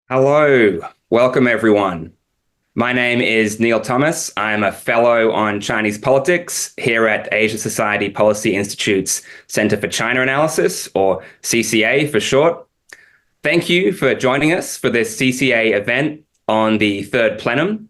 Hello, welcome everyone. My name is Neil Thomas. I'm a fellow on Chinese politics here at Asia Society Policy Institute's Center for China Analysis, or CCA for short. Thank you for joining us for this CCA event on the Third Plenum.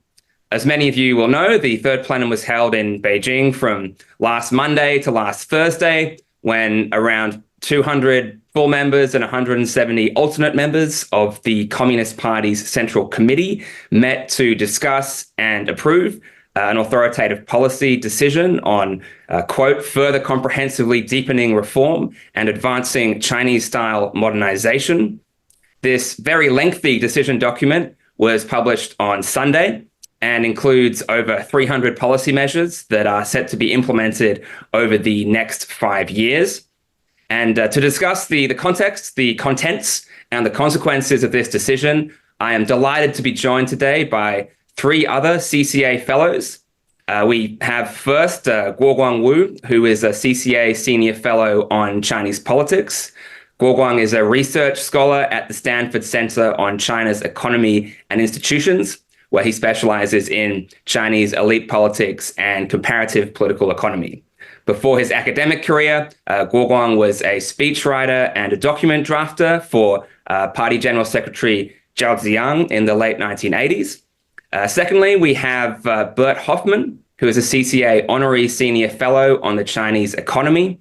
As many of you will know, the Third Plenum was held in Beijing from last Monday to last Thursday, when around 200 full members and 170 alternate members of the Communist Party's Central Committee met to discuss and approve an authoritative policy decision on, quote, further comprehensively deepening reform and advancing Chinese-style modernization. This very lengthy decision document was published on Sunday and includes over 300 policy measures that are set to be implemented over the next 5 years. And to discuss the context, the contents, and the consequences of this decision, I am delighted to be joined today by 3 other CCA fellows. We have first Guoguang Wu, who is a CCA Senior Fellow on Chinese politics. Guoguang is a research scholar at the Stanford Center on China's Economy and Institutions, where he specializes in Chinese elite politics and comparative political economy. Before his academic career, Guoguang was a speechwriter and a document drafter for Party General Secretary Zhao Ziyang in the late 1980s. Secondly, we have Bert Hofman, who is a CCA Honorary Senior Fellow on the Chinese economy.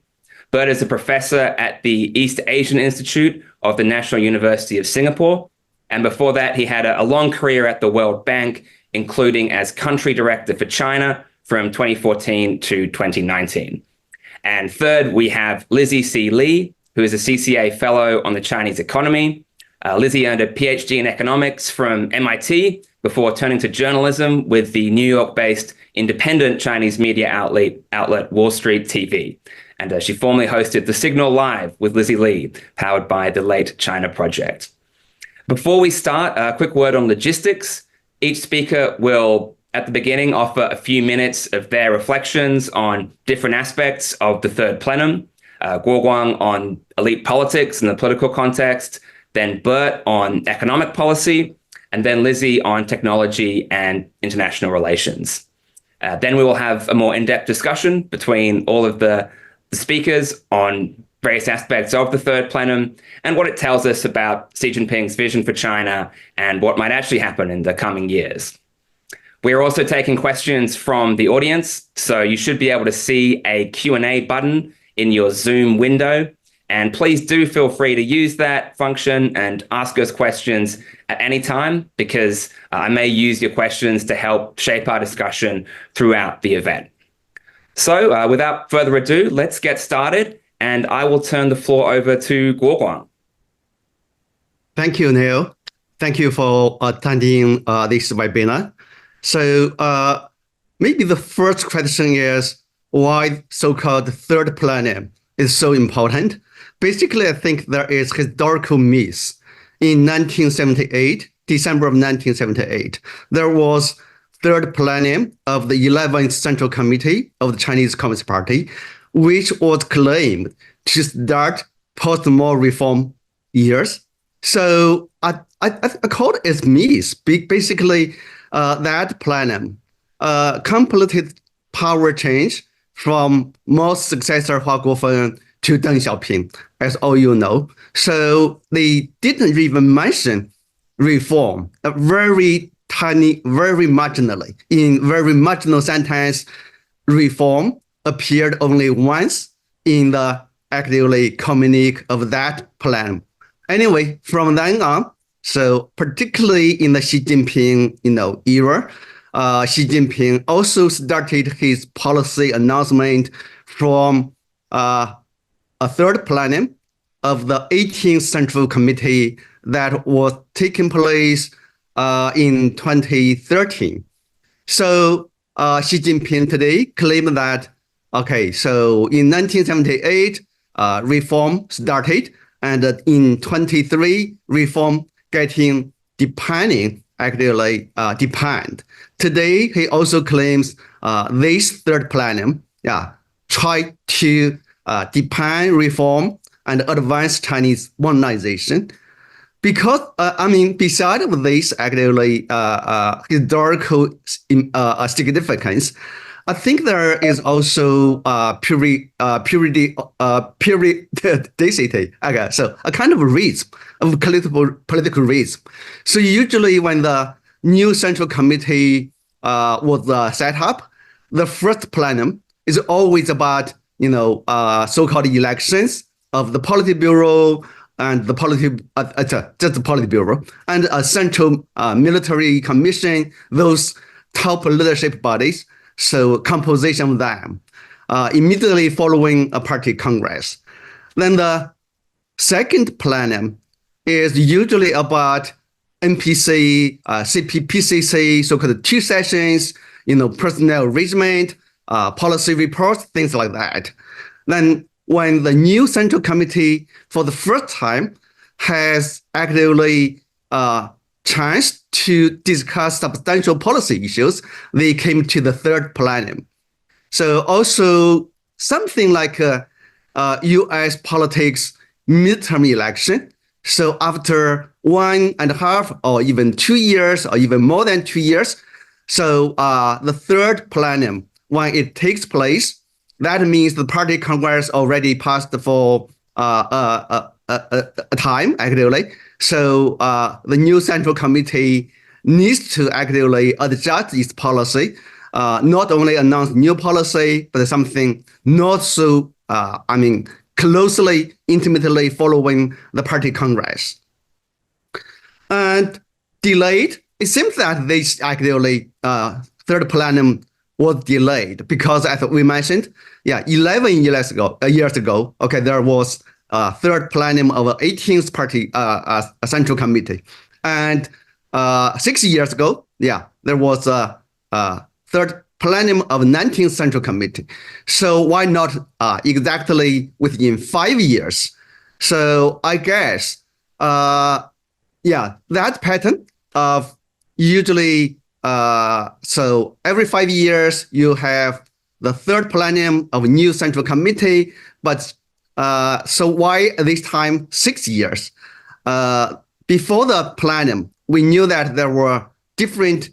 Bert is a professor at the East Asian Institute of the National University of Singapore. And before that, he had a long career at the World Bank, including as country director for China from 2014 to 2019. And third, we have Lizzi C, who is a CCA Fellow on the Chinese economy. Lizzi earned a PhD in economics from MIT before turning to journalism with the New York-based independent Chinese media outlet Wall Street TV. And she formerly hosted The Signal Live with Lizzi Li, powered by the Late China Project. Before we start, a quick word on logistics. Each speaker will, at the beginning, offer a few minutes of their reflections on different aspects of the Third Plenum. Guoguang on elite politics and the political context, then Bert on economic policy, and then Lizzi on technology and international relations. Then we will have a more in-depth discussion between all of the speakers on various aspects of the Third Plenum and what it tells us about Xi Jinping's vision for China and what might actually happen in the coming years. We are also taking questions from the audience, so you should be able to see a Q&A button in your Zoom window. And please do feel free to use that function and ask us questions at any time, because I may use your questions to help shape our discussion throughout the event. So without further ado, let's get started, and I will turn the floor over to Guoguang. Thank you, Neil. Thank you for attending this webinar. So maybe the first question is why so-called Third Plenum is so important. Basically, I think there is historical myth. In 1978, December of 1978, there was Third Plenum of the 11th Central Committee of the Chinese Communist Party, which was claimed to start post-war reform years. So I call it as myth. Basically, that plenum completed power change from Mao's successor Hua Guofeng to Deng Xiaoping, as all you know. So they didn't even mention reform, very tiny, very marginally. In very marginal sentence, reform appeared only once in the actively communique of that plan. Anyway, from then on, so particularly in the Xi Jinping, era, Xi Jinping also started his policy announcement from a Third Plenum of the 18th Central Committee that was taking place in 2013. So Xi Jinping today claimed that, okay, so in 1978, reform started, and in 23, reform getting actively defined. Today, he also claims this Third Plenum, try to define reform and advance Chinese modernization. because beside of this actually historical significance, I think there is also periodicity. Okay, so a kind of reason of political reason. So usually when the new central committee was set up, the first plenum is always about so-called elections of the Politburo and the just the Politburo and a central military commission, those top leadership bodies. So composition of them immediately following a party congress. Then the second plenum is usually about NPC, PCC, so-called two sessions, personnel arrangement, policy reports, things like that. Then when the new central committee for the first time has actively chance to discuss substantial policy issues, they came to the third plenum. So also something like U.S. politics midterm election. So after 1.5 or even 2 years or even more than 2 years, so the third plenum, when it takes place, that means the party congress already passed for a time actually. So the new central committee needs to actively adjust its policy, not only announce new policy, but something not so, closely, intimately following the party congress. And delayed, it seems that this actually third plenum was delayed because, as we mentioned, 11 years ago, okay, there was third plenum of 18th party central committee, and 6 years ago, there was a third plenum of 19th central committee. So why not exactly within 5 years? So I guess, that pattern of usually, so every 5 years you have the third plenum of a new central committee, but so why this time 6 years? Before the plenum, we knew that there were different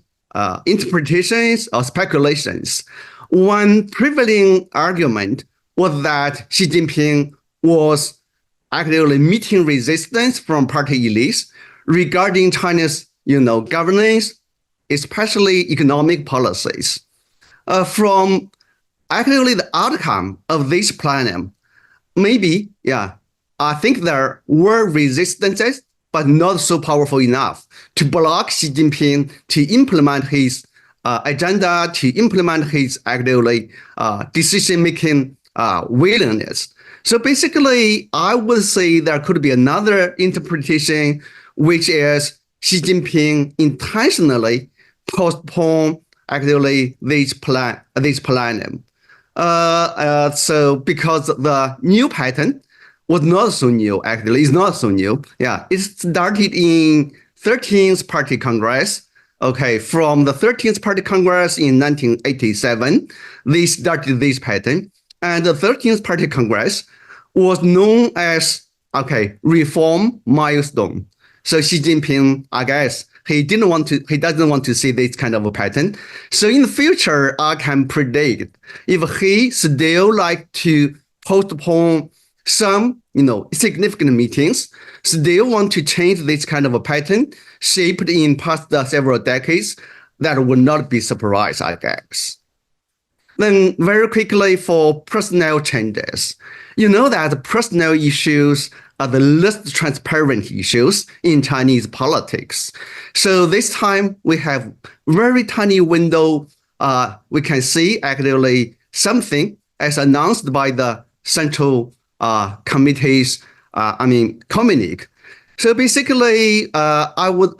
interpretations or speculations. One prevailing argument was that Xi Jinping was actually meeting resistance from party elites regarding China's, governance, especially economic policies. From actually the outcome of this plenum, maybe, I think there were resistances, but not so powerful enough to block Xi Jinping to implement his agenda, to implement his actually decision-making willingness. So basically, I would say there could be another interpretation, which is Xi Jinping intentionally postponed actually this plenum. So because the new pattern was not so new, actually, it's not so new. It started in 13th Party Congress. Okay, from the 13th Party Congress in 1987, they started this pattern. And the 13th Party Congress was known as, reform milestone. So Xi Jinping, I guess, he doesn't want to see this kind of a pattern. So in the future, I can predict if he still like to postpone some, significant meetings, still want to change this kind of a pattern shaped in past several decades, that would not be surprised, I guess. Then very quickly for personnel changes, that personnel issues are the least transparent issues in Chinese politics. So this time we have very tiny window. We can see actually something as announced by the central committee's, communique. So basically, I would,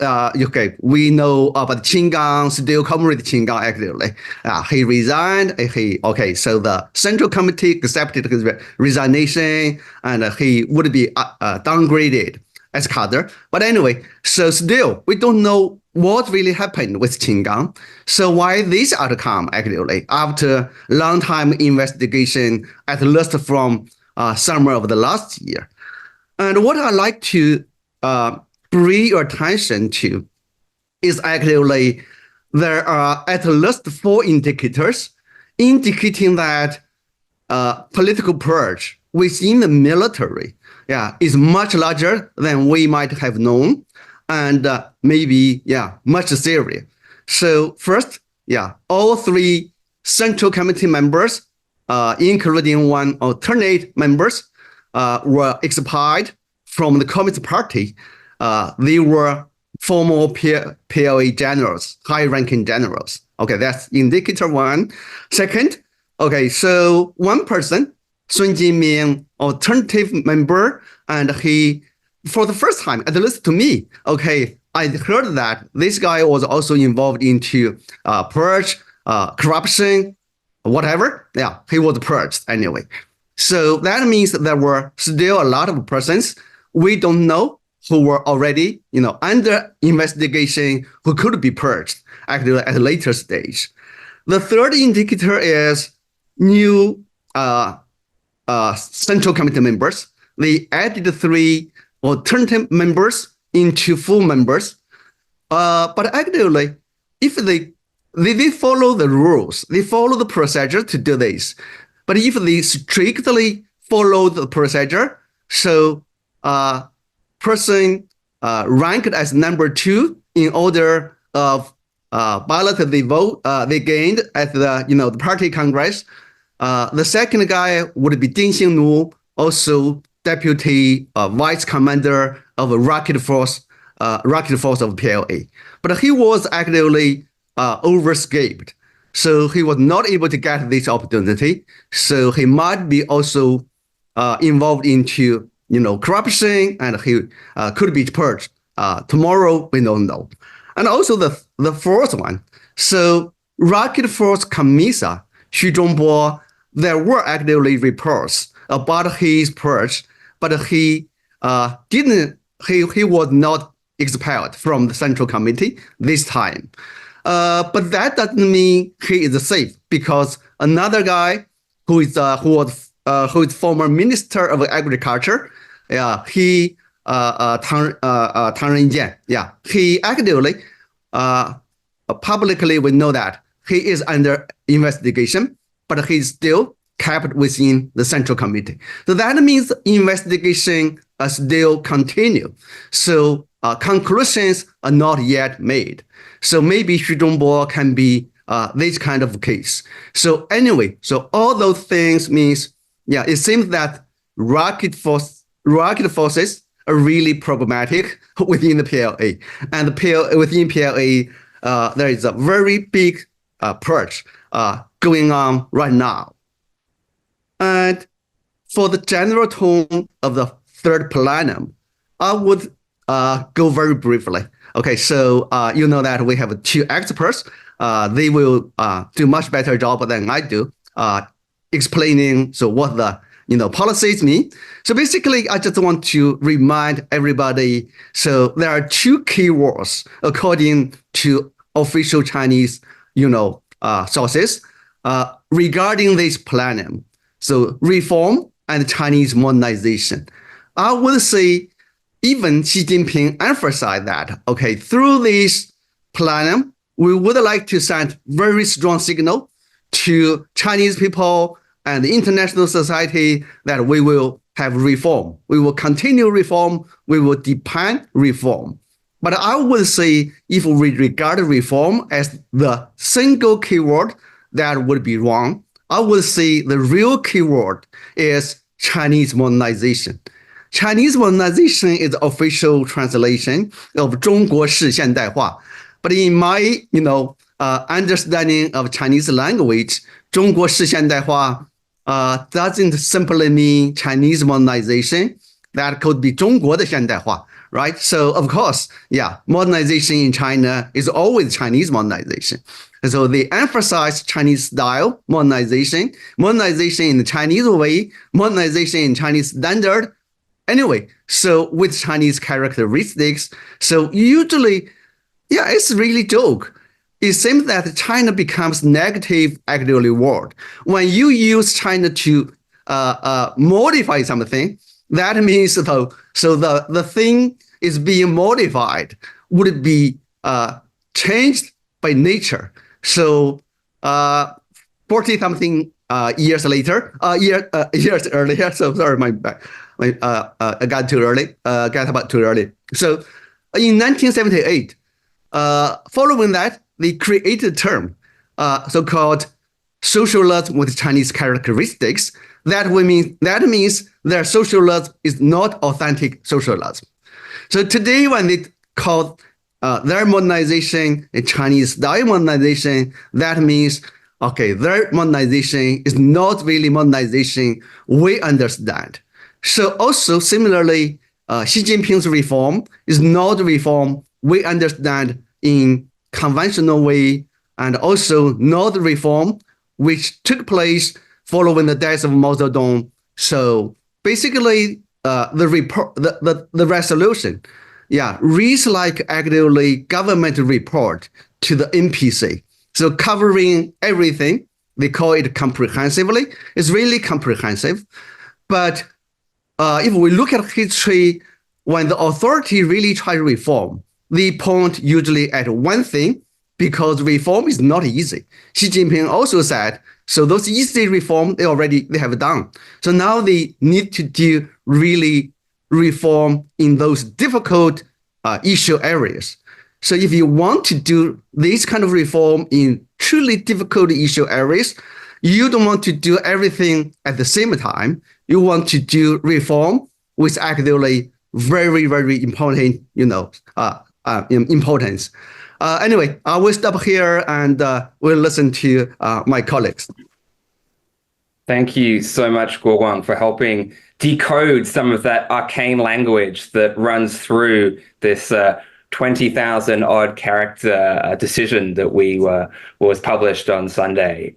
we know about Qinggang, still Comrade Qinggang actually. He resigned, so the Central Committee accepted his resignation and he would be downgraded as cadre. But anyway, so still, we don't know what really happened with Qinggang. So why this outcome actually, after long time investigation, at least from summer of the last year. And what I like to bring your attention to is actually there are at least 4 indicators indicating that political purge within the military is much larger than we might have known, and maybe much serious. So first, all 3 Central Committee members, including 1 alternate members, were expelled from the Communist Party. They were former PLA generals, high-ranking generals. Okay, that's indicator 1. Second, okay, so 1 person, Sun Jinming, alternative member, and he, for the first time, at least to me, okay, I heard that this guy was also involved into purge, corruption, whatever. Yeah, he was purged anyway. So that means that there were still a lot of persons we don't know who were already, under investigation, who could be purged actually at a later stage. The third indicator is new Central Committee members. They added 3 alternative members into full members. But actually, if they follow the rules, they follow the procedure to do this. But if they strictly follow the procedure, so person ranked as number 2 in order of ballot they gained at the party congress. The second guy would be Ding Xingnu, also deputy vice commander of a rocket force of PLA. But he was actually overescaped. So he was not able to get this opportunity. So he might be also involved into corruption, and he could be purged. Tomorrow, we don't know. And also the fourth one. So Rocket Force Commissar Xi Jinping, there were actually reports about his purge, but he was not expelled from the Central Committee this time. But that doesn't mean he is safe, because another guy who is former Minister of Agriculture, he Tang Renjian, he actually publicly we know that he is under investigation, but he's still kept within the Central Committee. So that means investigation still continue. So conclusions are not yet made. So maybe Xi Jinping can be this kind of case. So anyway, so all those things means, it seems that rocket forces are really problematic within the PLA. And within PLA, there is a very big purge going on right now. And for the general tone of the third plenum, I would go very briefly. Okay, so you know that we have 2 experts. They will do much better job than I do explaining what the policies mean. So basically, I just want to remind everybody. So there are 2 keywords according to official Chinese sources regarding this plenum. So reform and Chinese modernization. I would say even Xi Jinping emphasized that, okay, through this plenum, we would like to send very strong signal to Chinese people and the international society that we will have reform. We will continue reform. We will depend reform. But I would say if we regard reform as the single keyword, that would be wrong. I would say the real keyword is Chinese modernization. Chinese modernization is the official translation of 中国式现代化. But in my, understanding of Chinese language, 中国式现代化 doesn't simply mean Chinese modernization. That could be 中国的现代化, right? So of course, modernization in China is always Chinese modernization. So they emphasize Chinese style modernization, modernization in the Chinese way, modernization in Chinese standard. Anyway, so with Chinese characteristics, so usually, it's really joke. It seems that China becomes negative actually word. When you use China to modify something, that means the thing is being modified, would be changed by nature. So 40 something years later, years earlier. So sorry, I got too early. Got about too early. So in 1978, following that, they created a term, so-called socialism with Chinese characteristics. That means their socialism is not authentic socialism. So today, when they call their modernization a Chinese style modernization, that means, okay, their modernization is not really modernization we understand. So also similarly, Xi Jinping's reform is not reform we understand in conventional way, and also not reform which took place following the death of Mao Zedong. So basically, the resolution, reads like actually government report to the NPC. So covering everything, they call it comprehensively. It's really comprehensive. But if we look at history, when the authority really try to reform, they point usually at one thing, because reform is not easy. Xi Jinping also said, so those easy reform they have done. So now they need to do really reform in those difficult issue areas. So if you want to do this kind of reform in truly difficult issue areas, you don't want to do everything at the same time. You want to do reform with actually very, very important, importance. Anyway, I will stop here and we'll listen to my colleagues. Thank you so much, Guoguang, for helping decode some of that arcane language that runs through this 20,000 odd character decision that was published on Sunday.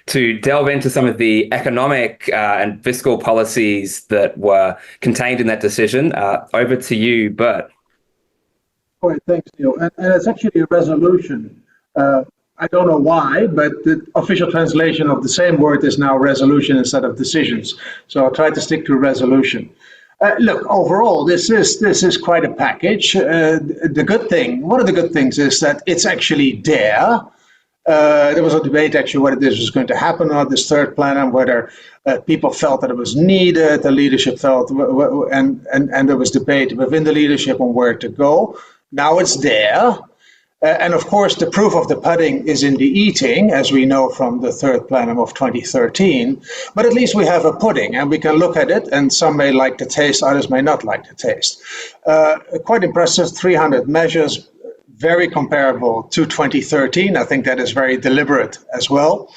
To delve into some of the economic and fiscal policies that were contained in that decision, over to you, Bert. All right, thanks, Neil. And it's actually a resolution. I don't know why, but the official translation of the same word is now resolution instead of decisions. So I'll try to stick to resolution. Look, overall, this is quite a package. The good thing, one of the good things is that it's actually there. There was a debate actually whether this was going to happen or not, this third plenum, whether people felt that it was needed, the leadership felt, and there was debate within the leadership on where to go. Now it's there. And of course, the proof of the pudding is in the eating, as we know from the third plenum of 2013. But at least we have a pudding and we can look at it, and some may like the taste, others may not like the taste. Quite impressive, 300 measures, very comparable to 2013. I think that is very deliberate as well.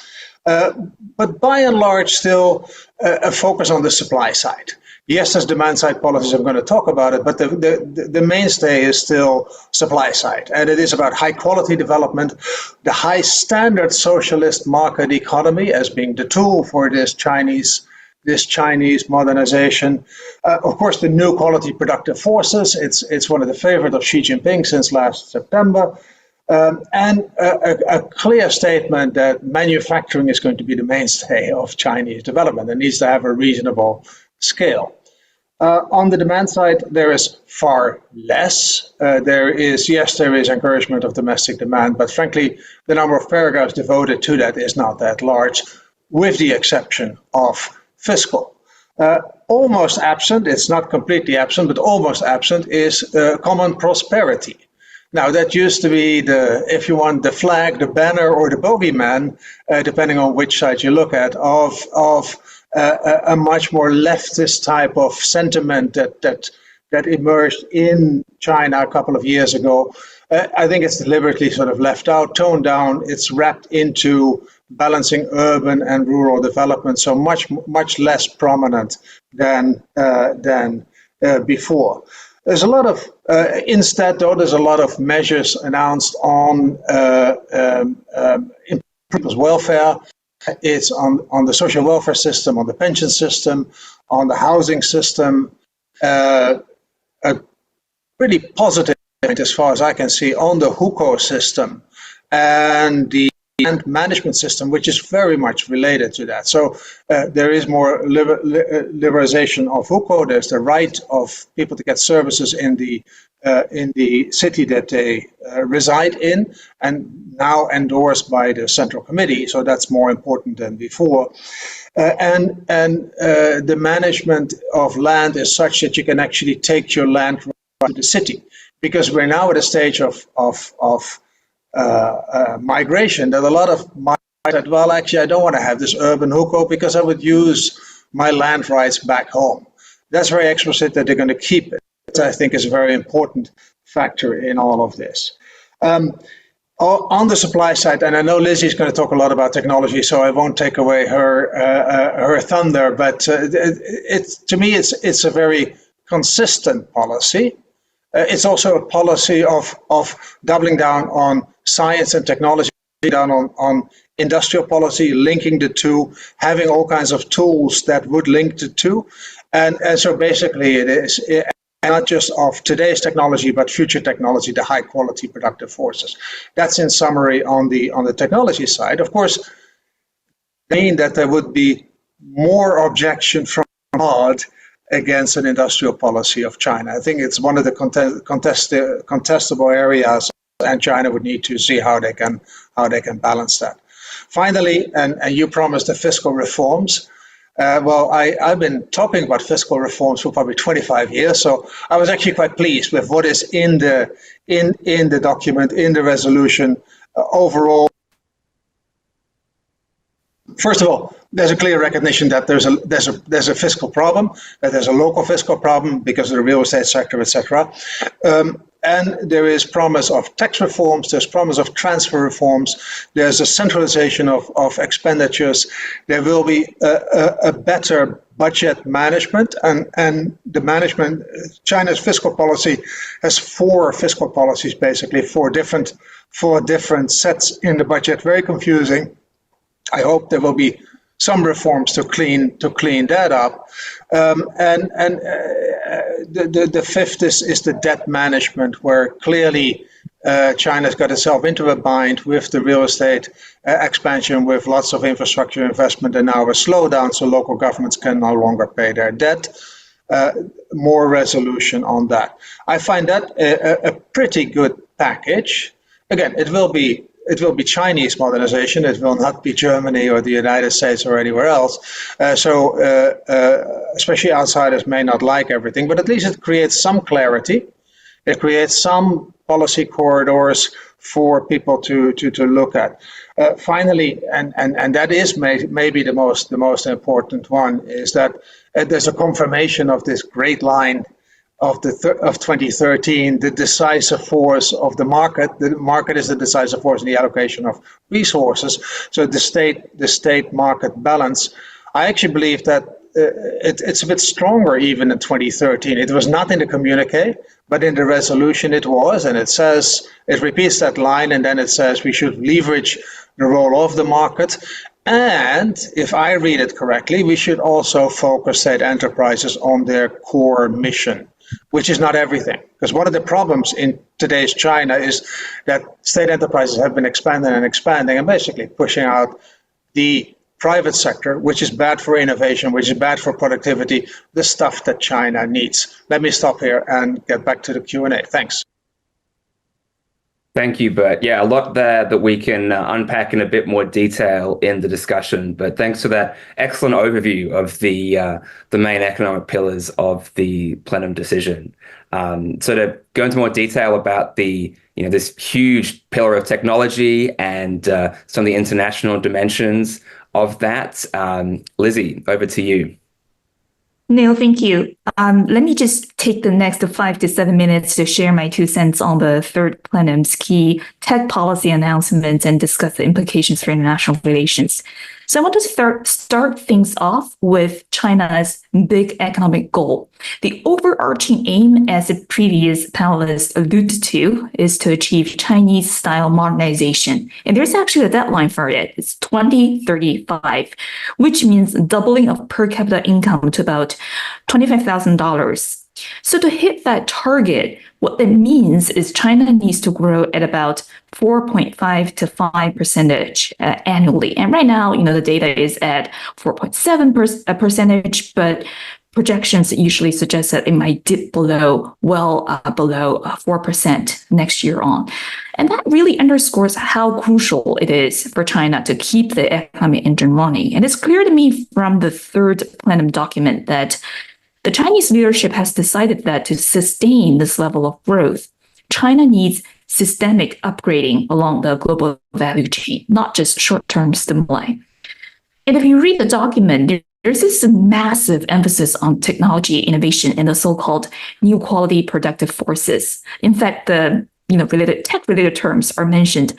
But by and large, still a focus on the supply side. Yes, there's demand side policies, I'm going to talk about it, but the mainstay is still supply side. And it is about high quality development, the high standard socialist market economy as being the tool for this Chinese modernization. Of course, the new quality productive forces, it's one of the favorite of Xi Jinping since last September. And a clear statement that manufacturing is going to be the mainstay of Chinese development. It needs to have a reasonable scale. On the demand side, there is far less. There is encouragement of domestic demand, but frankly, the number of paragraphs devoted to that is not that large, with the exception of fiscal. Almost absent, it's not completely absent, but almost absent is common prosperity. Now, that used to be if you want, the flag, the banner, or the bogeyman, depending on which side you look at, of a much more leftist type of sentiment that emerged in China a couple of years ago. I think it's deliberately sort of left out, toned down. It's wrapped into balancing urban and rural development, so much less prominent than before. There's a lot of, instead though, there's a lot of measures announced on people's welfare. It's on the social welfare system, on the pension system, on the housing system. A pretty positive, as far as I can see, on the Hooko system and the land management system, which is very much related to that. So there is more liberalization of Hooko. There's the right of people to get services in the city that they reside in, and now endorsed by the Central Committee. So that's more important than before. And the management of land is such that you can actually take your land right to the city, because we're now at a stage of migration that a lot of said, well, actually, I don't want to have this urban Hooko because I would use my land rights back home. That's very explicit that they're going to keep it. I think is a very important factor in all of this. On the supply side, and I know Lizzie is going to talk a lot about technology, so I won't take away her thunder. But to me, it's a very consistent policy. It's also a policy of doubling down on science and technology, down on industrial policy, linking the two, having all kinds of tools that would link the two, and so basically it is. Not just of today's technology, but future technology, the high quality productive forces. That's in summary on the technology side. Of course, mean that there would be more objection from abroad against an industrial policy of China. I think it's one of the contestable areas, and China would need to see how they can balance that. Finally, and you promised the fiscal reforms. Well, I've been talking about fiscal reforms for probably 25 years, so I was actually quite pleased with what is in the document, in the resolution overall. First of all, there's a clear recognition that there's a fiscal problem, that there's a local fiscal problem because of the real estate sector, etc. And there is promise of tax reforms, there's promise of transfer reforms, there's a centralization of expenditures, there will be a better budget management, and the management, China's fiscal policy has 4 fiscal policies, basically, 4 different sets in the budget, very confusing. I hope there will be some reforms to clean that up. The fifth is the debt management, where clearly China's got itself into a bind with the real estate expansion, with lots of infrastructure investment, and now a slowdown, so local governments can no longer pay their debt. More resolution on that. I find that a pretty good package. Again, it will be Chinese modernization. It will not be Germany or the United States or anywhere else. So especially outsiders may not like everything, but at least it creates some clarity. It creates some policy corridors for people to look at. Finally, and that is maybe the most important one, is that there's a confirmation of this great line of 2013, the decisive force of the market. The market is the decisive force in the allocation of resources. So the state market balance. I actually believe that it's a bit stronger even in 2013. It was not in the communique, but in the resolution it was, and it repeats that line, and then it says we should leverage the role of the market. And if I read it correctly, we should also focus state enterprises on their core mission, which is not everything. Because one of the problems in today's China is that state enterprises have been expanding and basically pushing out the private sector, which is bad for innovation, which is bad for productivity, the stuff that China needs. Let me stop here and get back to the Q&A. Thanks. Thank you, Bert. Yeah, a lot there that we can unpack in a bit more detail in the discussion. But thanks for that excellent overview of the main economic pillars of the plenum decision. So to go into more detail about this huge pillar of technology and some of the international dimensions of that, Lizzie, over to you. Neil, thank you. Let me just take the next 5 to 7 minutes to share my 2 cents on the Third Plenum's key tech policy announcements and discuss the implications for international relations. So I want to start things off with China's big economic goal. The overarching aim, as the previous panelists alluded to, is to achieve Chinese-style modernization. And there's actually a deadline for it. It's 2035, which means doubling of per capita income to about $25,000 So to hit that target, what that means is China needs to grow at about 4.5 to 5% annually. And right now, the data is at 4.7%, but projections usually suggest that it might dip below 4% next year on. And that really underscores how crucial it is for China to keep the economic engine running. And it's clear to me from the Third Plenum document that the Chinese leadership has decided that to sustain this level of growth, China needs systemic upgrading along the global value chain, not just short-term stimuli. And if you read the document, there's this massive emphasis on technology innovation and the so-called new quality productive forces. In fact, the tech-related terms are mentioned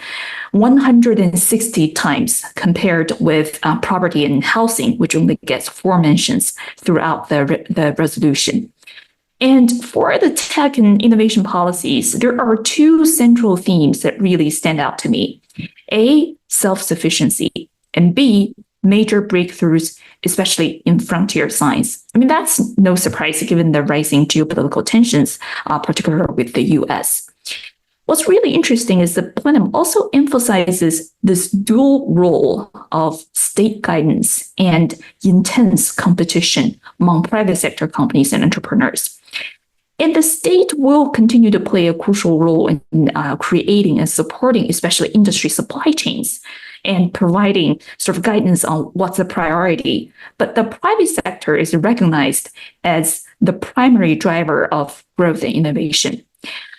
160 times compared with property and housing, which only gets 4 mentions throughout the resolution. And for the tech and innovation policies, there are 2 central themes that really stand out to me. A, self-sufficiency, and B, major breakthroughs, especially in frontier science. I mean, that's no surprise given the rising geopolitical tensions, particularly with the US. What's really interesting is the plenum also emphasizes this dual role of state guidance and intense competition among private sector companies and entrepreneurs. And the state will continue to play a crucial role in creating and supporting, especially industry supply chains, and providing sort of guidance on what's a priority. But the private sector is recognized as the primary driver of growth and innovation.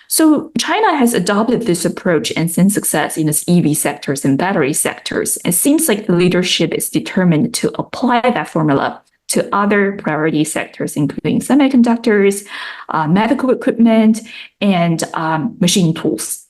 So China has adopted this approach and seen success in its EV sectors and battery sectors. It seems like the leadership is determined to apply that formula to other priority sectors, including semiconductors, medical equipment, and machine tools.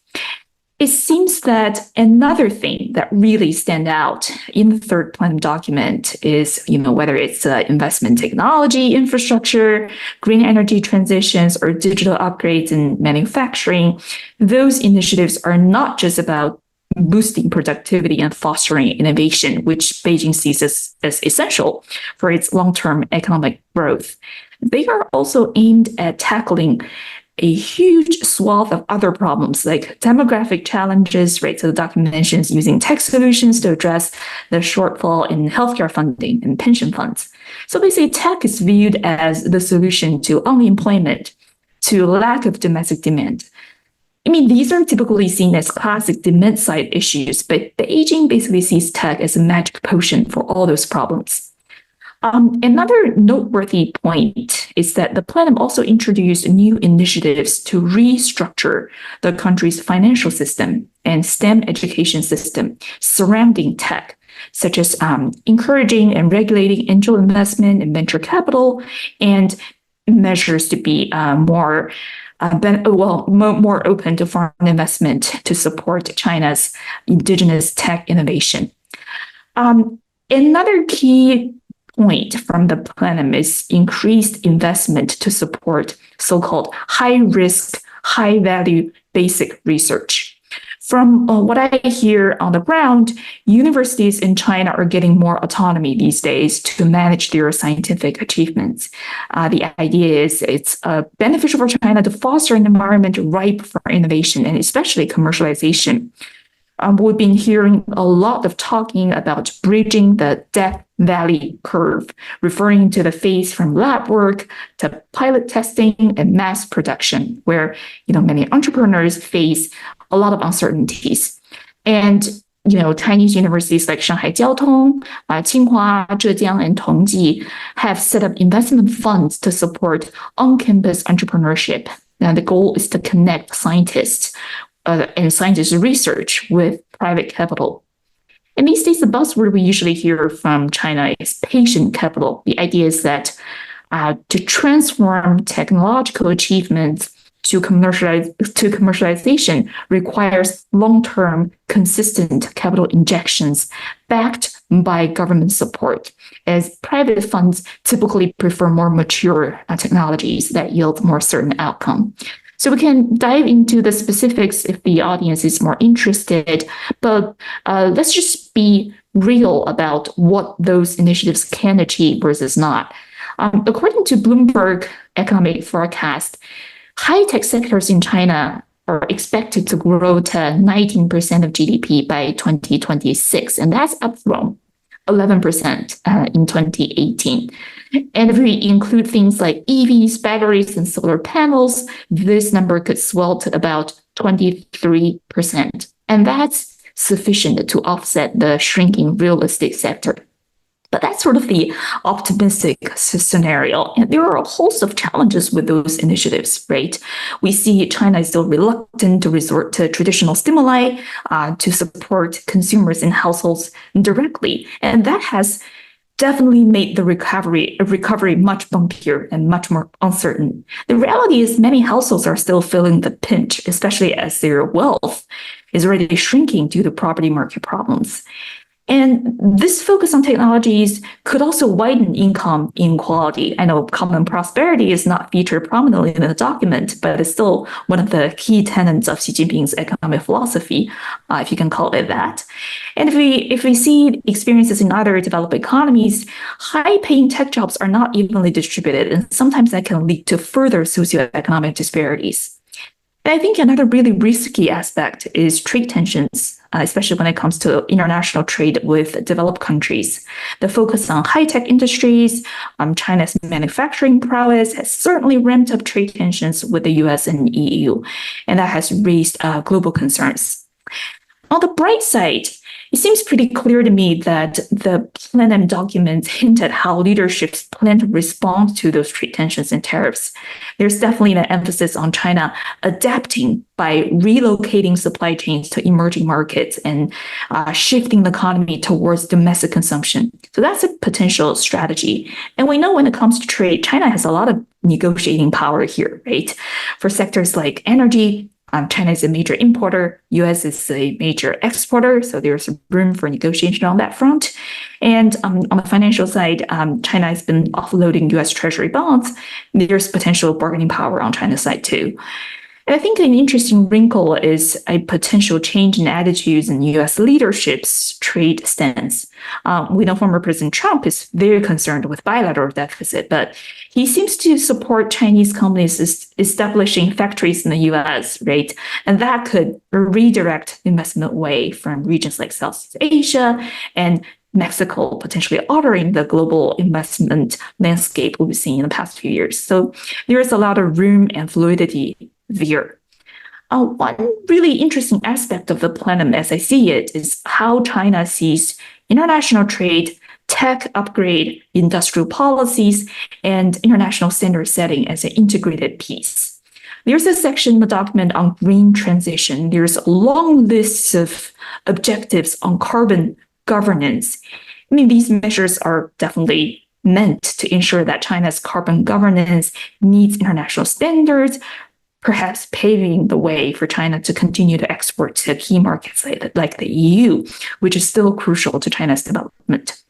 It seems that another thing that really stand out in the Third Plenum document is, whether it's investment technology, infrastructure, green energy transitions, or digital upgrades in manufacturing, those initiatives are not just about boosting productivity and fostering innovation, which Beijing sees as essential for its long-term economic growth. They are also aimed at tackling a huge swath of other problems like demographic challenges, right? So the document mentions using tech solutions to address the shortfall in healthcare funding and pension funds. So basically, tech is viewed as the solution to unemployment, to lack of domestic demand. I mean, these are typically seen as classic demand-side issues, but Beijing basically sees tech as a magic potion for all those problems. Another noteworthy point is that the plenum also introduced new initiatives to restructure the country's financial system and STEM education system surrounding tech, such as encouraging and regulating angel investment and venture capital, and measures to be more open to foreign investment to support China's indigenous tech innovation. Another key point from the plenum is increased investment to support so-called high-risk, high-value basic research. From what I hear on the ground, universities in China are getting more autonomy these days to manage their scientific achievements. The idea is it's beneficial for China to foster an environment ripe for innovation and especially commercialization. We've been hearing a lot of talking about bridging the Death Valley curve, referring to the phase from lab work to pilot testing and mass production, where many entrepreneurs face a lot of uncertainties. And Chinese universities like Shanghai Jiaotong, Tsinghua, Zhejiang, and Tongji have set up investment funds to support on-campus entrepreneurship. Now, the goal is to connect scientists and scientist research with private capital. And these days, the buzzword we usually hear from China is patient capital. The idea is that to transform technological achievements to commercialization requires long-term, consistent capital injections backed by government support, as private funds typically prefer more mature technologies that yield more certain outcome. So we can dive into the specifics if the audience is more interested, but let's just be real about what those initiatives can achieve versus not. According to Bloomberg, economic forecast, high-tech sectors in China are expected to grow to 19% of GDP by 2026, and that's up from 11% in 2018. And if we include things like EVs, batteries, and solar panels, this number could swell to about 23%. And that's sufficient to offset the shrinking real estate sector. But that's sort of the optimistic scenario. And there are a host of challenges with those initiatives, right? We see China is still reluctant to resort to traditional stimuli to support consumers and households directly. And that has definitely made the recovery much bumpier and much more uncertain. The reality is many households are still feeling the pinch, especially as their wealth is already shrinking due to property market problems. And this focus on technologies could also widen income inequality. I know common prosperity is not featured prominently in the document, but it's still one of the key tenets of Xi Jinping's economic philosophy, if you can call it that. And if we see experiences in other developed economies, high-paying tech jobs are not evenly distributed, and sometimes that can lead to further socioeconomic disparities. And I think another really risky aspect is trade tensions, especially when it comes to international trade with developed countries. The focus on high-tech industries, China's manufacturing prowess has certainly ramped up trade tensions with the US and EU, and that has raised global concerns. On the bright side, it seems pretty clear to me that the plenum documents hint at how leaderships plan to respond to those trade tensions and tariffs. There's definitely an emphasis on China adapting by relocating supply chains to emerging markets and shifting the economy towards domestic consumption. So that's a potential strategy. And we know when it comes to trade, China has a lot of negotiating power here, right? For sectors like energy, China is a major importer, US is a major exporter, so there's room for negotiation on that front. And on the financial side, China has been offloading US Treasury bonds. There's potential bargaining power on China's side too. And I think an interesting wrinkle is a potential change in attitudes in US leadership's trade stance. We know former President Trump is very concerned with bilateral deficit, but he seems to support Chinese companies establishing factories in the US, right? And that could redirect investment away from regions like Southeast Asia and Mexico, potentially altering the global investment landscape we've seen in the past few years. So there is a lot of room and fluidity there. One really interesting aspect of the plenum, as I see it, is how China sees international trade, tech upgrade, industrial policies, and international standard setting as an integrated piece. There's a section in the document on green transition. There's a long list of objectives on carbon governance. I mean, these measures are definitely meant to ensure that China's carbon governance meets international standards, perhaps paving the way for China to continue to export to key markets like the EU, which is still crucial to China's development.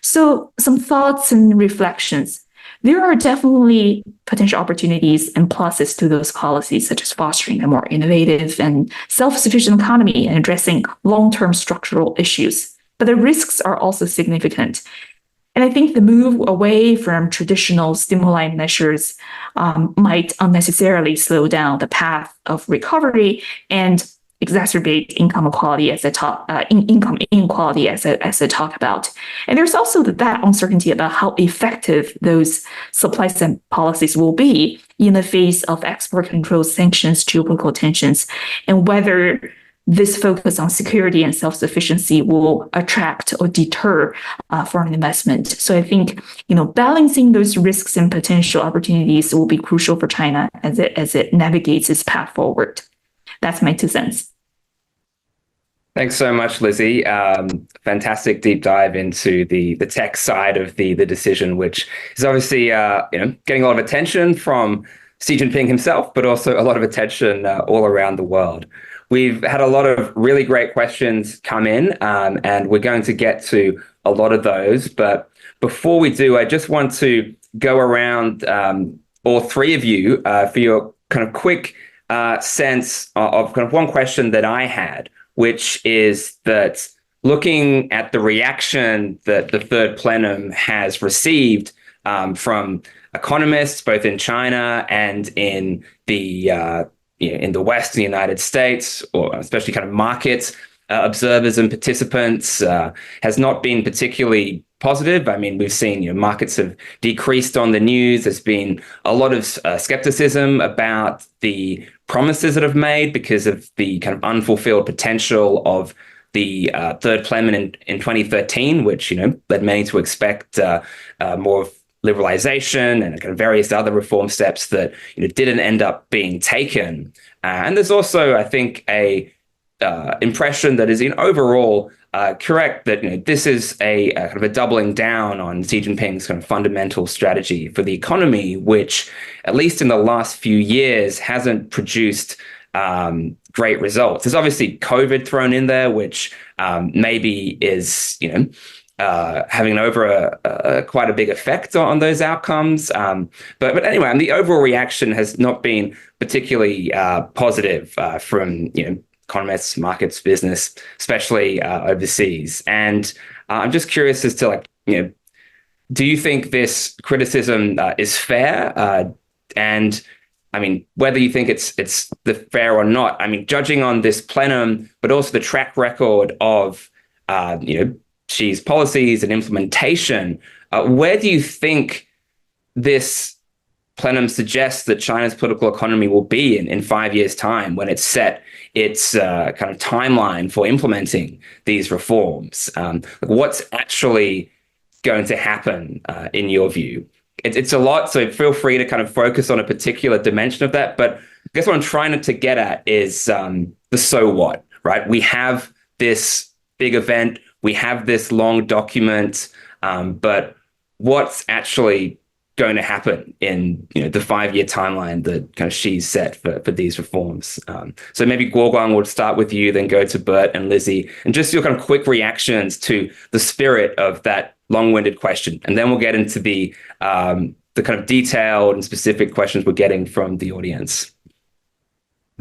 So some thoughts and reflections. There are definitely potential opportunities and pluses to those policies, such as fostering a more innovative and self-sufficient economy and addressing long-term structural issues. But the risks are also significant. And I think the move away from traditional stimuli measures might unnecessarily slow down the path of recovery and exacerbate income inequality as I talk about. And there's also that uncertainty about how effective those supply side policies will be in the face of export control sanctions, geopolitical tensions, and whether this focus on security and self-sufficiency will attract or deter foreign investment. So I think, balancing those risks and potential opportunities will be crucial for China as it navigates its path forward. That's my 2 cents. Thanks so much, Lizzie. Fantastic deep dive into the tech side of the decision, which is obviously getting a lot of attention from Xi Jinping himself, but also a lot of attention all around the world. We've had a lot of really great questions come in, and we're going to get to a lot of those. But before we do, I just want to go around all three of you for your kind of quick sense of kind of one question that I had, which is that looking at the reaction that the Third Plenum has received from economists, both in China and in the West, in the United States, or especially kind of market observers and participants, has not been particularly positive. I mean, we've seen markets have decreased on the news. There's been a lot of skepticism about the promises that have made because of the kind of unfulfilled potential of the Third Plenum in 2013, which led many to expect more of liberalization and kind of various other reform steps that didn't end up being taken. And there's also, I think, a impression that is overall correct, that this is a kind of a doubling down on Xi Jinping's kind of fundamental strategy for the economy, which, at least in the last few years, hasn't produced great results. There's obviously COVID thrown in there, which maybe is having quite a big effect on those outcomes. But anyway, the overall reaction has not been particularly positive from economists, markets, business, especially overseas. And I'm just curious as to do you think this criticism is fair? And I mean, whether you think it's the fair or not. I mean, judging on this plenum, but also the track record of Xi's policies and implementation, where do you think this plenum suggests that China's political economy will be in 5 years' time, when it's set its kind of timeline for implementing these reforms? What's actually going to happen in your view? It's a lot, so feel free to kind of focus on a particular dimension of that. But I guess what I'm trying to get at is the so what, right? We have this big event, we have this long document, but what's actually going to happen in the 5-year timeline that kind of Xi's set for these reforms? So maybe Guoguang, would start with you, then go to Bert and Lizzi, and just your kind of quick reactions to the spirit of that long-winded question, and then we'll get into the kind of detailed and specific questions we're getting from the audience.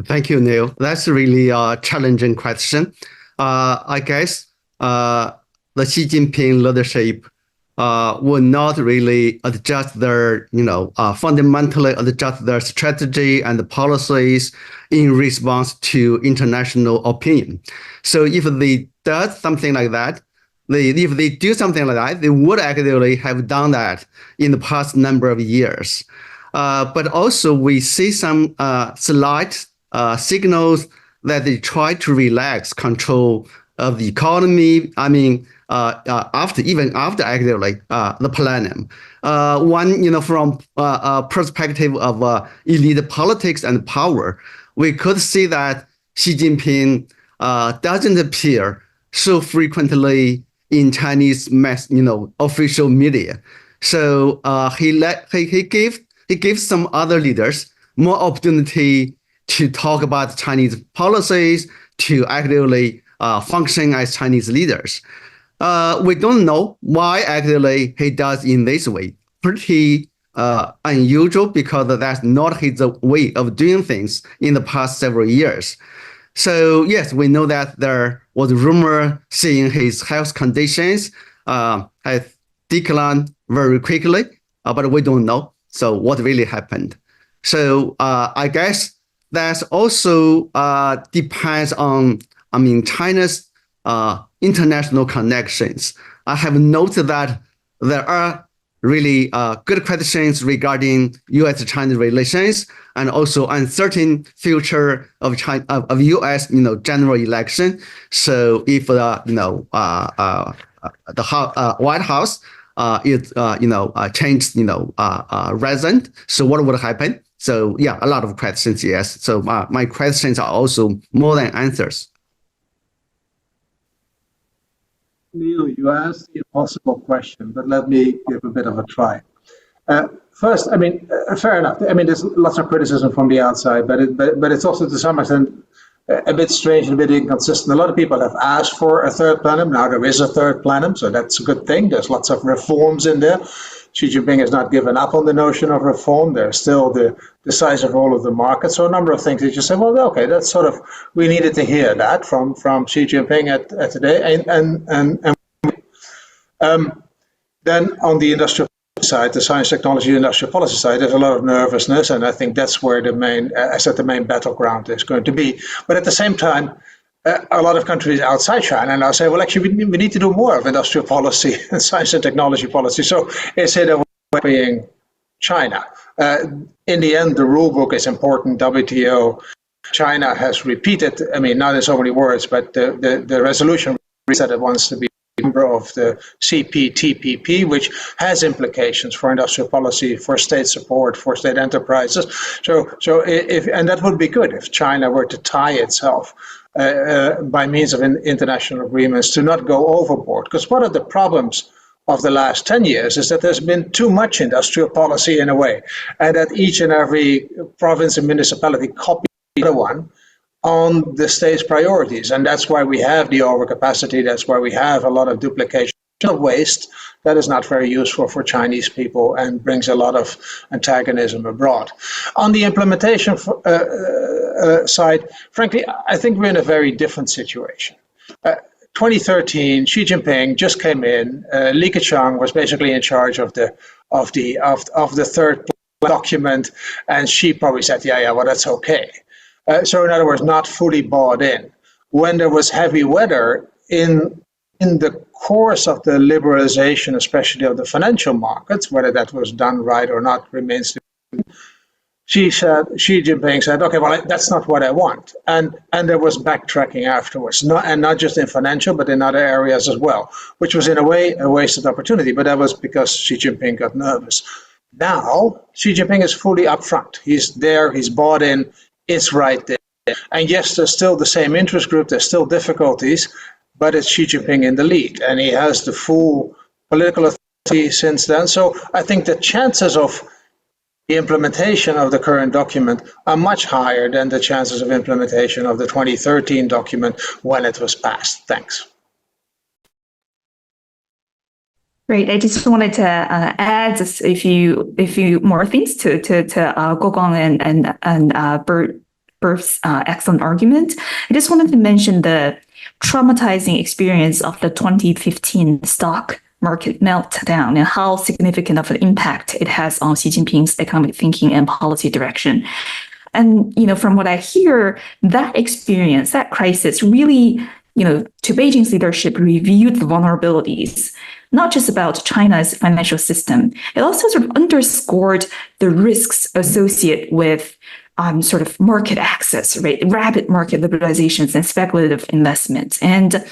Thank you, Neil. That's a really challenging question. I guess the Xi Jinping leadership will not really adjust their, fundamentally adjust their strategy and the policies in response to international opinion. So if they do something like that, if they do something like that, they would actually have done that in the past number of years. But also we see some slight signals that they try to relax control of the economy. I mean, after actually the plenum. One, from a perspective of elite politics and power, we could see that Xi Jinping doesn't appear so frequently in Chinese official media. So he gives some other leaders more opportunity to talk about Chinese policies, to actually function as Chinese leaders. We don't know why actually he does in this way. Pretty unusual, because that's not his way of doing things in the past several years. So yes, we know that there was a rumor saying his health conditions has declined very quickly, but we don't know. So what really happened? So I guess that also depends on, China's international connections. I have noted that there are really good questions regarding U.S.-China relations, and also uncertain future of China, of U.S. general election. So if the White House is changed resident, so what would happen? So yeah, a lot of questions. Yes. So my questions are also more than answers. Neil, you asked the impossible question, but let me give a bit of a try. First, fair enough. There's lots of criticism from the outside, but it's also to some extent a bit strange and a bit inconsistent. A lot of people have asked for a third plenum. Now there is a third plenum, so that's a good thing. There's lots of reforms in there. Xi Jinping has not given up on the notion of reform. There's still the decisive role of the market. So a number of things that you say, well, okay, that's sort of, we needed to hear that from Xi Jinping at today. And then on the industrial side, the science, technology, industrial policy side, there's a lot of nervousness, and I think that's where the main, the main battleground is going to be. But at the same time, a lot of countries outside China now say, well, actually, we need to do more of industrial policy and science and technology policy. So instead of being China, in the end, the rule book is important. WTO, China has repeated, I mean, not in so many words, but the resolution said it wants to be a member of the CPTPP, which has implications for industrial policy, for state support, for state enterprises. So and that would be good if China were to tie itself by means of international agreements to not go overboard. Because one of the problems of the last 10 years is that there's been too much industrial policy in a way, and that each and every province and municipality copies the other one on the state's priorities. And that's why we have the overcapacity, that's why we have a lot of duplication of waste that is not very useful for Chinese people and brings a lot of antagonism abroad. On the implementation side, frankly, I think we're in a very different situation. 2013, Xi Jinping just came in. Li Keqiang was basically in charge of the third document, and she probably said, yeah, well, that's okay. So in other words, not fully bought in. When there was heavy weather in the course of the liberalization, especially of the financial markets, whether that was done right or not remains to be seen. Xi Jinping said, okay, well, that's not what I want. And there was backtracking afterwards, not just in financial, but in other areas as well, which was in a way a wasted opportunity, but that was because Xi Jinping got nervous. Now, Xi Jinping is fully upfront. He's there, he's bought in, it's right there. And yes, there's still the same interest group, there's still difficulties, but it's Xi Jinping in the lead, and he has the full political authority since then. So I think the chances of the implementation of the current document are much higher than the chances of implementation of the 2013 document when it was passed. Thanks. Great. I just wanted to add a few more things to Guoguang and Bert's excellent argument. I just wanted to mention the traumatizing experience of the 2015 stock market meltdown and how significant of an impact it has on Xi Jinping's economic thinking and policy direction. And, from what I hear, that experience, that crisis really, to Beijing's leadership, reviewed the vulnerabilities, not just about China's financial system. It also sort of underscored the risks associated with sort of market access, right? Rapid market liberalizations and speculative investments. And,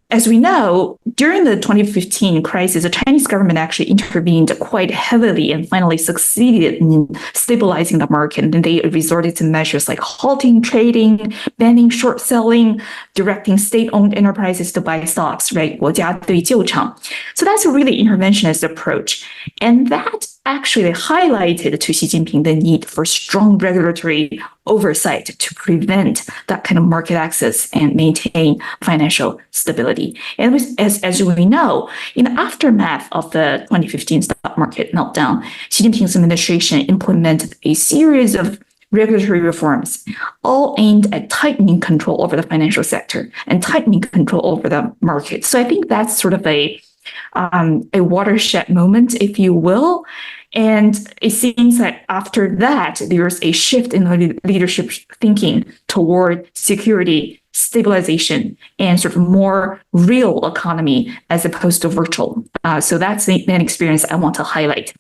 as we know, during the 2015 crisis, the Chinese government actually intervened quite heavily and finally succeeded in stabilizing the market. And they resorted to measures like halting trading, banning short selling, directing state-owned enterprises to buy stocks, right? 国家对旧厂. So that's a really interventionist approach. And that actually highlighted to Xi Jinping the need for strong regulatory oversight to prevent that kind of market access and maintain financial stability. And as we know, in the aftermath of the 2015 stock market meltdown, Xi Jinping's administration implemented a series of regulatory reforms, all aimed at tightening control over the financial sector and tightening control over the market. So I think that's sort of a watershed moment, if you will. And it seems that after that, there's a shift in the leadership thinking toward security, stabilization, and sort of more real economy as opposed to virtual. So that's an experience I want to highlight.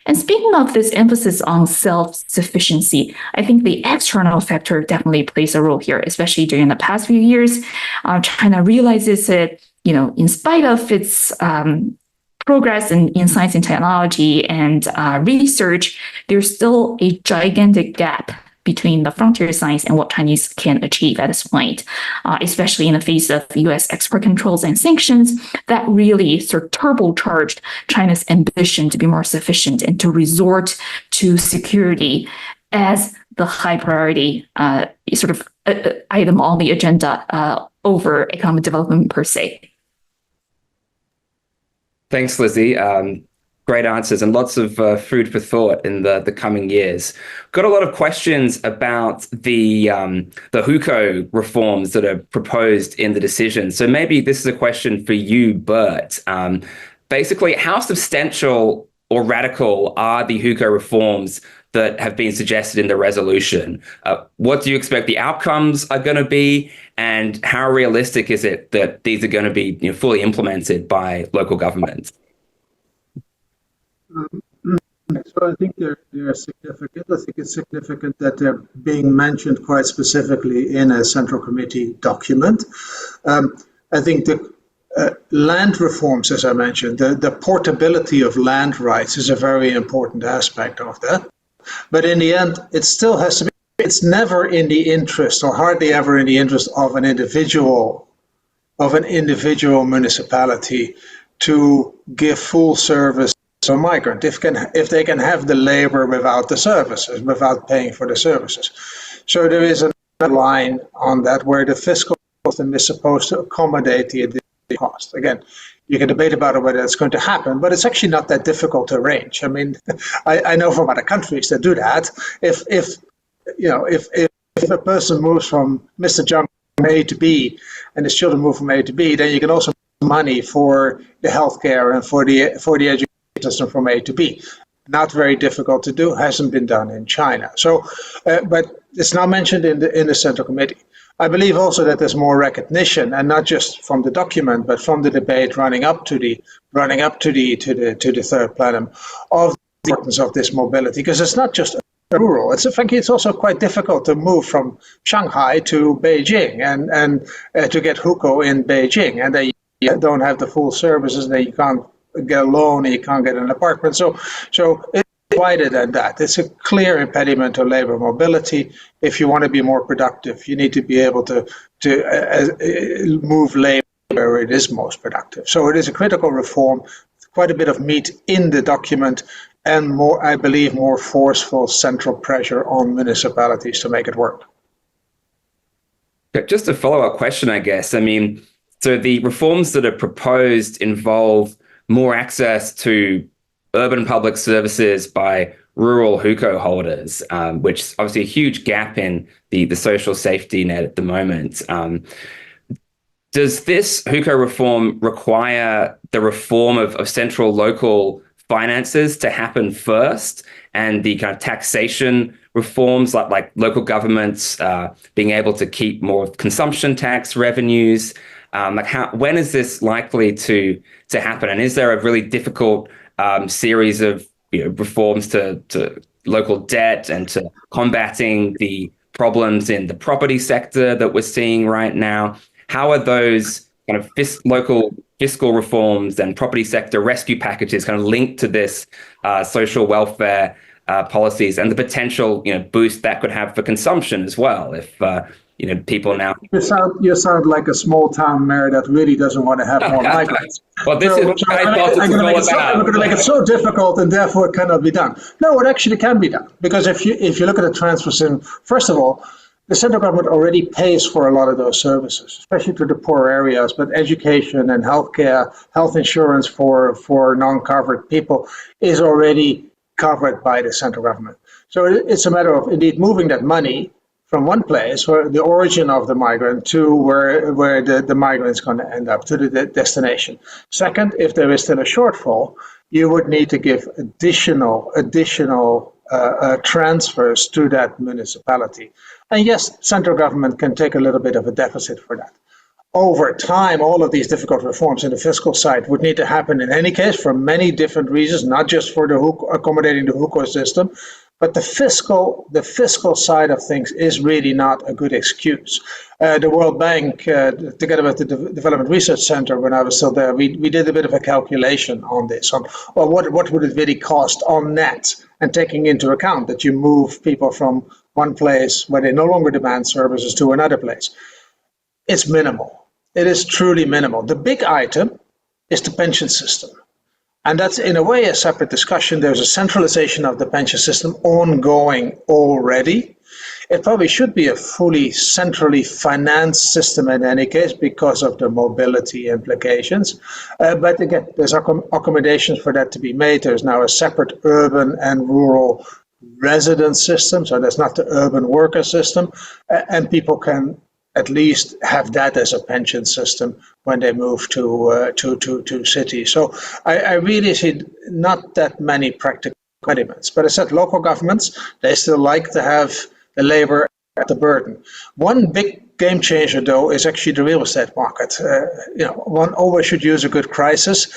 And speaking of this emphasis on self-sufficiency, I think the external factor definitely plays a role here, especially during the past few years. China realizes that, in spite of its progress in science and technology and research, there's still a gigantic gap between the frontier science and what Chinese can achieve at this point, especially in the face of US export controls and sanctions that really sort of turbocharged China's ambition to be more sufficient and to resort to security as the high priority sort of item on the agenda over economic development per se. Thanks, Lizzie. Great answers and lots of food for thought in the coming years. Got a lot of questions about the Hooko reforms that are proposed in the decision. So maybe this is a question for you, Bert. basically, how substantial or radical are the Hooko reforms that have been suggested in the resolution? What do you expect the outcomes are going to be, and how realistic is it that these are going to be fully implemented by local governments? So I think they're significant. I think it's significant that they're being mentioned quite specifically in a Central Committee document. I think the land reforms, as I mentioned, the portability of land rights is a very important aspect of that. But in the end, it still has to be, it's never in the interest, or hardly ever in the interest of an individual municipality to give full service to a migrant if they can have the labor without the services, without paying for the services. So there is a line on that where the fiscal system is supposed to accommodate the additional cost. Again, you can debate about whether that's going to happen, but it's actually not that difficult to arrange. I mean, I know from other countries that do that. If a person moves from Mr. Jung from A to B, and his children move from A to B, then you can also make money for the healthcare and for the education system from A to B. Not very difficult to do. Hasn't been done in China. So, but it's now mentioned in the Central Committee. I believe also that there's more recognition, and not just from the document, but from the debate running up to the Third Plenum, of the importance of this mobility, because it's not just rural. Frankly, it's also quite difficult to move from Shanghai to Beijing and to get Hooko in Beijing, and then you don't have the full services, then you can't get a loan, and you can't get an apartment. So it's wider than that. It's a clear impediment to labor mobility. If you want to be more productive, you need to be able to move labor where it is most productive. So it is a critical reform, quite a bit of meat in the document, and more, I believe, more forceful central pressure on municipalities to make it work. Just a follow-up question, I guess. I mean, so the reforms that are proposed involve more access to urban public services by rural Hooko holders, which is obviously a huge gap in the social safety net at the moment. Does this Hooko reform require the reform of central local finances to happen first, and the kind of taxation reforms like local governments being able to keep more consumption tax revenues? When is this likely to happen? And is there a really difficult series of reforms to local debt and to combating the problems in the property sector that we're seeing right now? How are those kind of local fiscal reforms and property sector rescue packages kind of linked to this social welfare policies and the potential boost that could have for consumption as well if people now... You sound like a small town mayor that really doesn't want to have more migrants. Well, this is what I thought it was all about. We're going to make it so difficult, and therefore it cannot be done. No, it actually can be done, because if you look at the transfer system, first of all, the central government already pays for a lot of those services, especially to the poor areas. But education and healthcare, health insurance for non-covered people is already covered by the central government. So it's a matter of indeed moving that money from one place, where the origin of the migrant, to where the migrant is going to end up, to the destination. Second, if there is still a shortfall, you would need to give additional transfers to that municipality. And yes, central government can take a little bit of a deficit for that. Over time, all of these difficult reforms in the fiscal side would need to happen in any case for many different reasons, not just for the accommodating the Hooko system, but the fiscal side of things is really not a good excuse. The World Bank, together with the Development Research Center, when I was still there, we did a bit of a calculation on this, on what would it really cost on net, and taking into account that you move people from one place where they no longer demand services to another place. It's minimal. It is truly minimal. The big item is the pension system. And that's in a way a separate discussion. There's a centralization of the pension system ongoing already. It probably should be a fully centrally financed system in any case because of the mobility implications. But again, there's accommodations for that to be made. There's now a separate urban and rural resident system, so that's not the urban worker system. And people can at least have that as a pension system when they move to cities. So I really see not that many practical impediments. But I said local governments, they still like to have the labor at the burden. One big game changer, though, is actually the real estate market. One always should use a good crisis.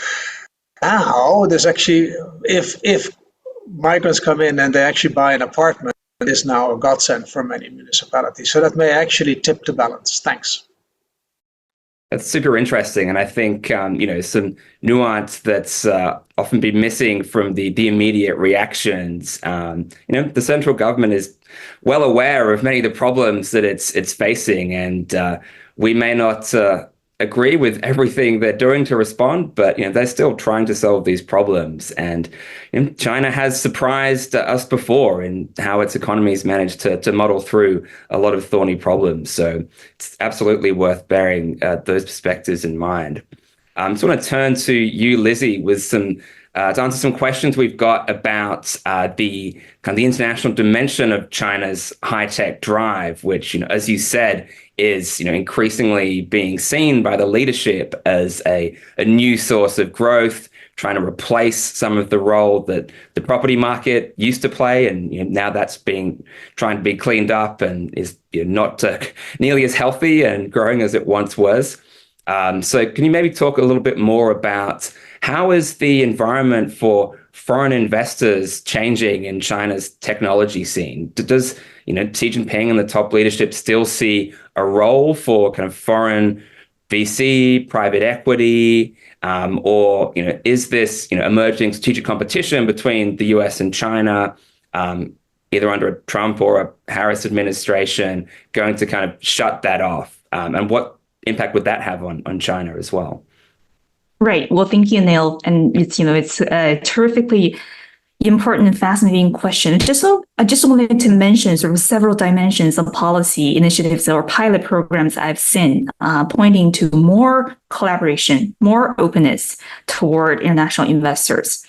Now, there's actually, if migrants come in and they actually buy an apartment, it is now a godsend for many municipalities. So that may actually tip the balance. Thanks. That's super interesting. And I think, some nuance that's often been missing from the immediate reactions. The central government is well aware of many of the problems that it's facing. And we may not agree with everything they're doing to respond, but they're still trying to solve these problems. And China has surprised us before in how its economy's managed to muddle through a lot of thorny problems. So it's absolutely worth bearing those perspectives in mind. I just want to turn to you, Lizzi, with some to answer some questions we've got about the international dimension of China's high-tech drive, which, as you said, is increasingly being seen by the leadership as a new source of growth, trying to replace some of the role that the property market used to play, and now that's trying to be cleaned up and is not nearly as healthy and growing as it once was. So can you maybe talk a little bit more about how is the environment for foreign investors changing in China's technology scene? Does Xi Jinping and the top leadership still see a role for kind of foreign VC, private equity, or is this emerging strategic competition between the US and China, either under a Trump or a Harris administration, going to kind of shut that off? And what impact would that have on China as well? Right. Well, thank you, Neil. And it's a terrifically important and fascinating question. I just wanted to mention sort of several dimensions of policy initiatives or pilot programs I've seen pointing to more collaboration, more openness toward international investors.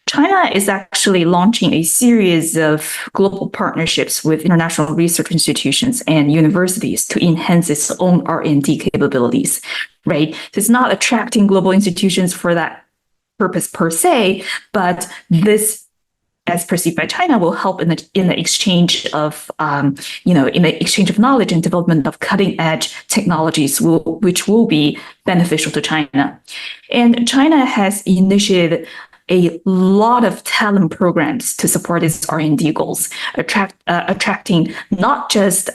China is actually launching a series of global partnerships with international research institutions and universities to enhance its own R&D capabilities, right? So it's not attracting global institutions for that purpose per se, but this, as perceived by China, will help in the exchange of knowledge and development of cutting edge technologies, which will be beneficial to China. And China has initiated a lot of talent programs to support its R&D goals, attracting not just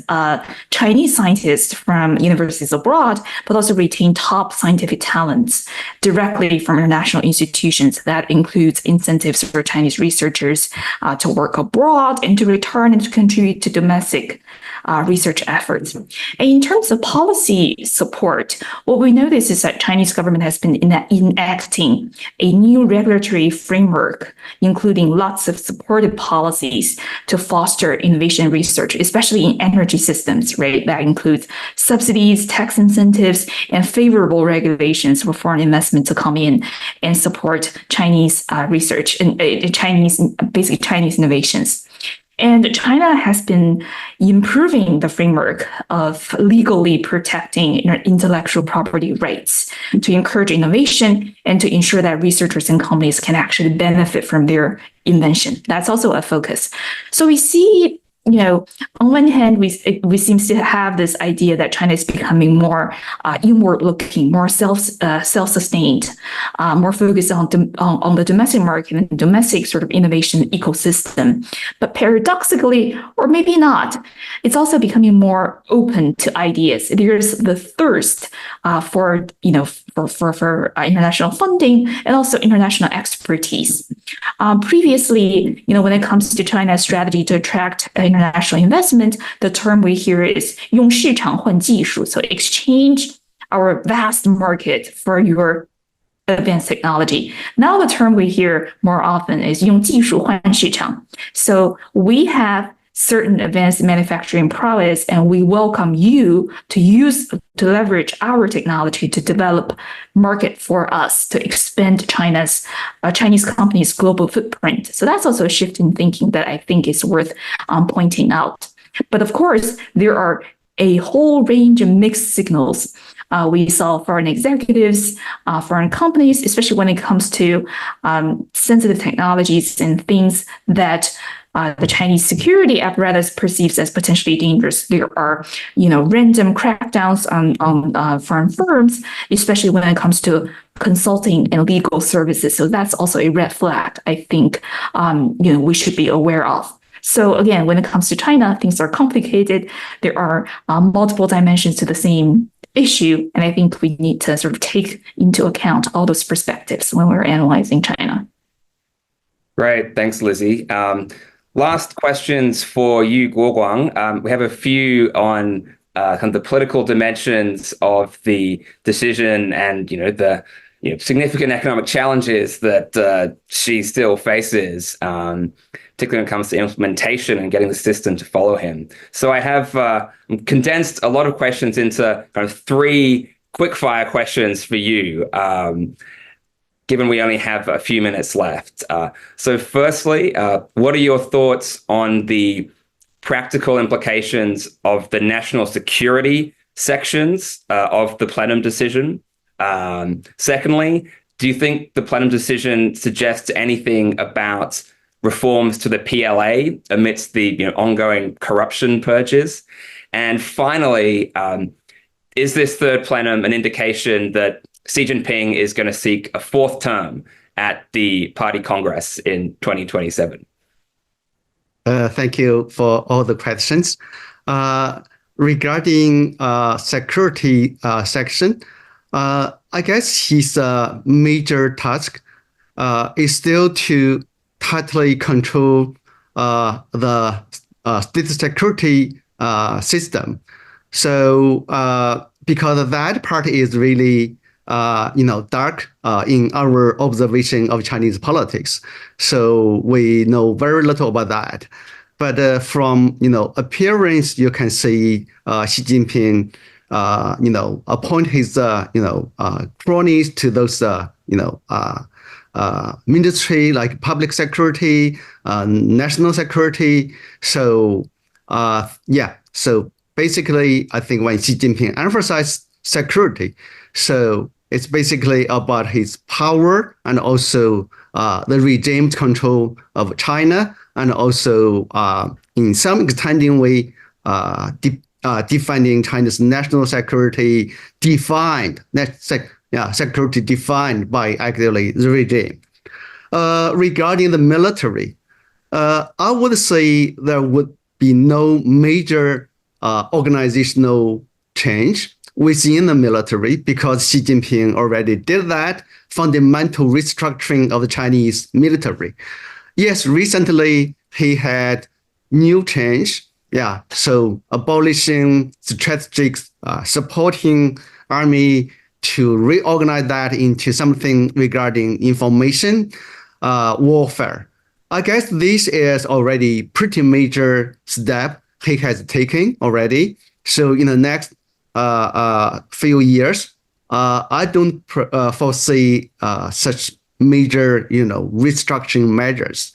Chinese scientists from universities abroad, but also retain top scientific talents directly from international institutions. That includes incentives for Chinese researchers to work abroad and to return and to contribute to domestic research efforts. And in terms of policy support, what we notice is that Chinese government has been enacting a new regulatory framework, including lots of supportive policies to foster innovation research, especially in energy systems, right? That includes subsidies, tax incentives, and favorable regulations for foreign investment to come in and support Chinese research and Chinese innovations. And China has been improving the framework of legally protecting intellectual property rights to encourage innovation and to ensure that researchers and companies can actually benefit from their invention. That's also a focus. So we see, on one hand, we seem to have this idea that China is becoming more inward-looking, more self-sustained, more focused on the domestic market and domestic sort of innovation ecosystem. But paradoxically, or maybe not, it's also becoming more open to ideas. There's the thirst for international funding and also international expertise. Previously, when it comes to China's strategy to attract international investment, the term we hear is 用市场换技术, so exchange our vast market for your advanced technology. Now the term we hear more often is 用技术换市场. So we have certain advanced manufacturing prowess, and we welcome you to leverage our technology to develop market for us to expand Chinese companies' global footprint. So that's also a shift in thinking that I think is worth pointing out. But of course, there are a whole range of mixed signals. We saw foreign executives, foreign companies, especially when it comes to sensitive technologies and things that the Chinese security apparatus perceives as potentially dangerous. There are, random crackdowns on foreign firms, especially when it comes to consulting and legal services. So that's also a red flag, I think, we should be aware of. So again, when it comes to China, things are complicated. There are multiple dimensions to the same issue, and I think we need to sort of take into account all those perspectives when we're analyzing China. Great, thanks, Lizzie. Last questions for you, Guoguang. We have a few on kind of the political dimensions of the decision and the significant economic challenges that Xi still faces, particularly when it comes to implementation and getting the system to follow him. So I have condensed a lot of questions into kind of 3 quick-fire questions for you, given we only have a few minutes left. So firstly, what are your thoughts on the practical implications of the national security sections of the plenum decision? Secondly, do you think the plenum decision suggests anything about reforms to the PLA amidst the ongoing corruption purges? And finally, is this third plenum an indication that Xi Jinping is going to seek a 4th term at the Party Congress in 2027? Thank you for all the questions. Regarding security section, I guess his major task is still to tightly control the state security system. So because that part is really dark in our observation of Chinese politics. So we know very little about that. But from appearance, you can see Xi Jinping appoint his cronies to those ministry like public security, national security. So so basically, I think when Xi Jinping emphasized security, so it's basically about his power and also the regime's control of China, and also in some extending way defining China's national security security defined by actually the regime. Regarding the military, I would say there would be no major organizational change within the military, because Xi Jinping already did that fundamental restructuring of the Chinese military. Yes, recently he had new change. So abolishing strategic supporting army to reorganize that into something regarding information warfare. I guess this is already pretty major step he has taken already. So in the next few years, I don't foresee such major, restructuring measures.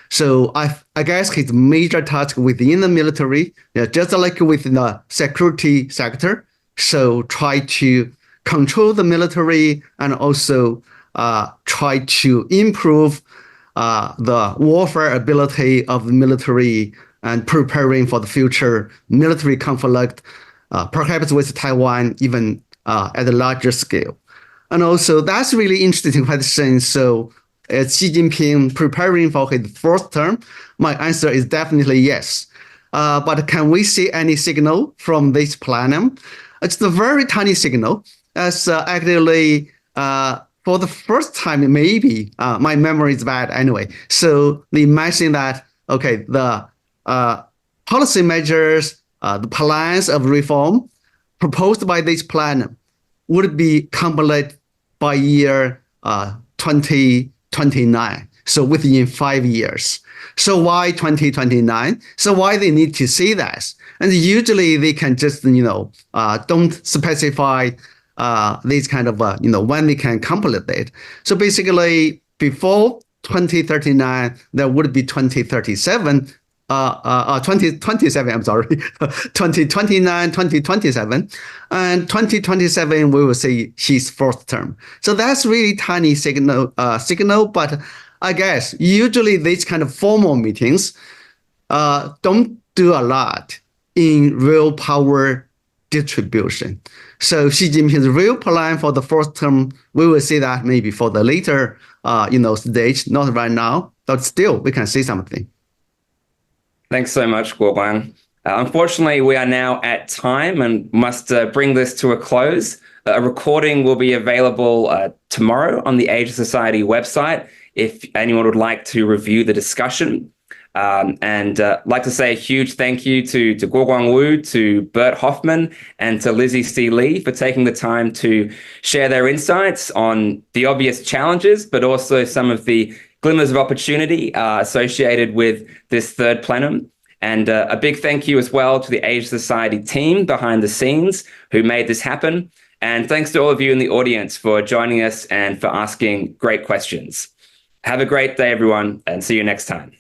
So I guess his major task within the military, just like within the security sector, so try to control the military and also try to improve the warfare ability of the military and preparing for the future military conflict, perhaps with Taiwan, even at a larger scale. And also, that's really interesting question. So is Xi Jinping preparing for his 4th term? My answer is definitely yes. But can we see any signal from this plenum? It's a very tiny signal, as actually for the first time, maybe, my memory is bad anyway. So they mentioned that, okay, the policy measures, the plans of reform proposed by this plenum would be completed by year 2029. So within 5 years. So why 2029? So why they need to see that? And usually they can just, don't specify this kind of, when they can complete it. So basically before 2039, there would be 2037 2027, I'm sorry, 2029, 2027, and 2027 we will see his fourth term. So that's really tiny signal, but I guess usually these kind of formal meetings don't do a lot in real power distribution. So Xi Jinping's real plan for the fourth term, we will see that maybe for the later, stage, not right now, but still we can see something. Thanks so much, Guoguang. Unfortunately, we are now at time and must bring this to a close. A recording will be available tomorrow on the Asia Society website if anyone would like to review the discussion. And like to say a huge thank you to Guoguang Wu, to Bert Hofman, and to Lizzi C for taking the time to share their insights on the obvious challenges, but also some of the glimmers of opportunity associated with this third plenum. And a big thank you as well to the Asia Society team behind the scenes who made this happen. And thanks to all of you in the audience for joining us and for asking great questions. Have a great day, everyone, and see you next time.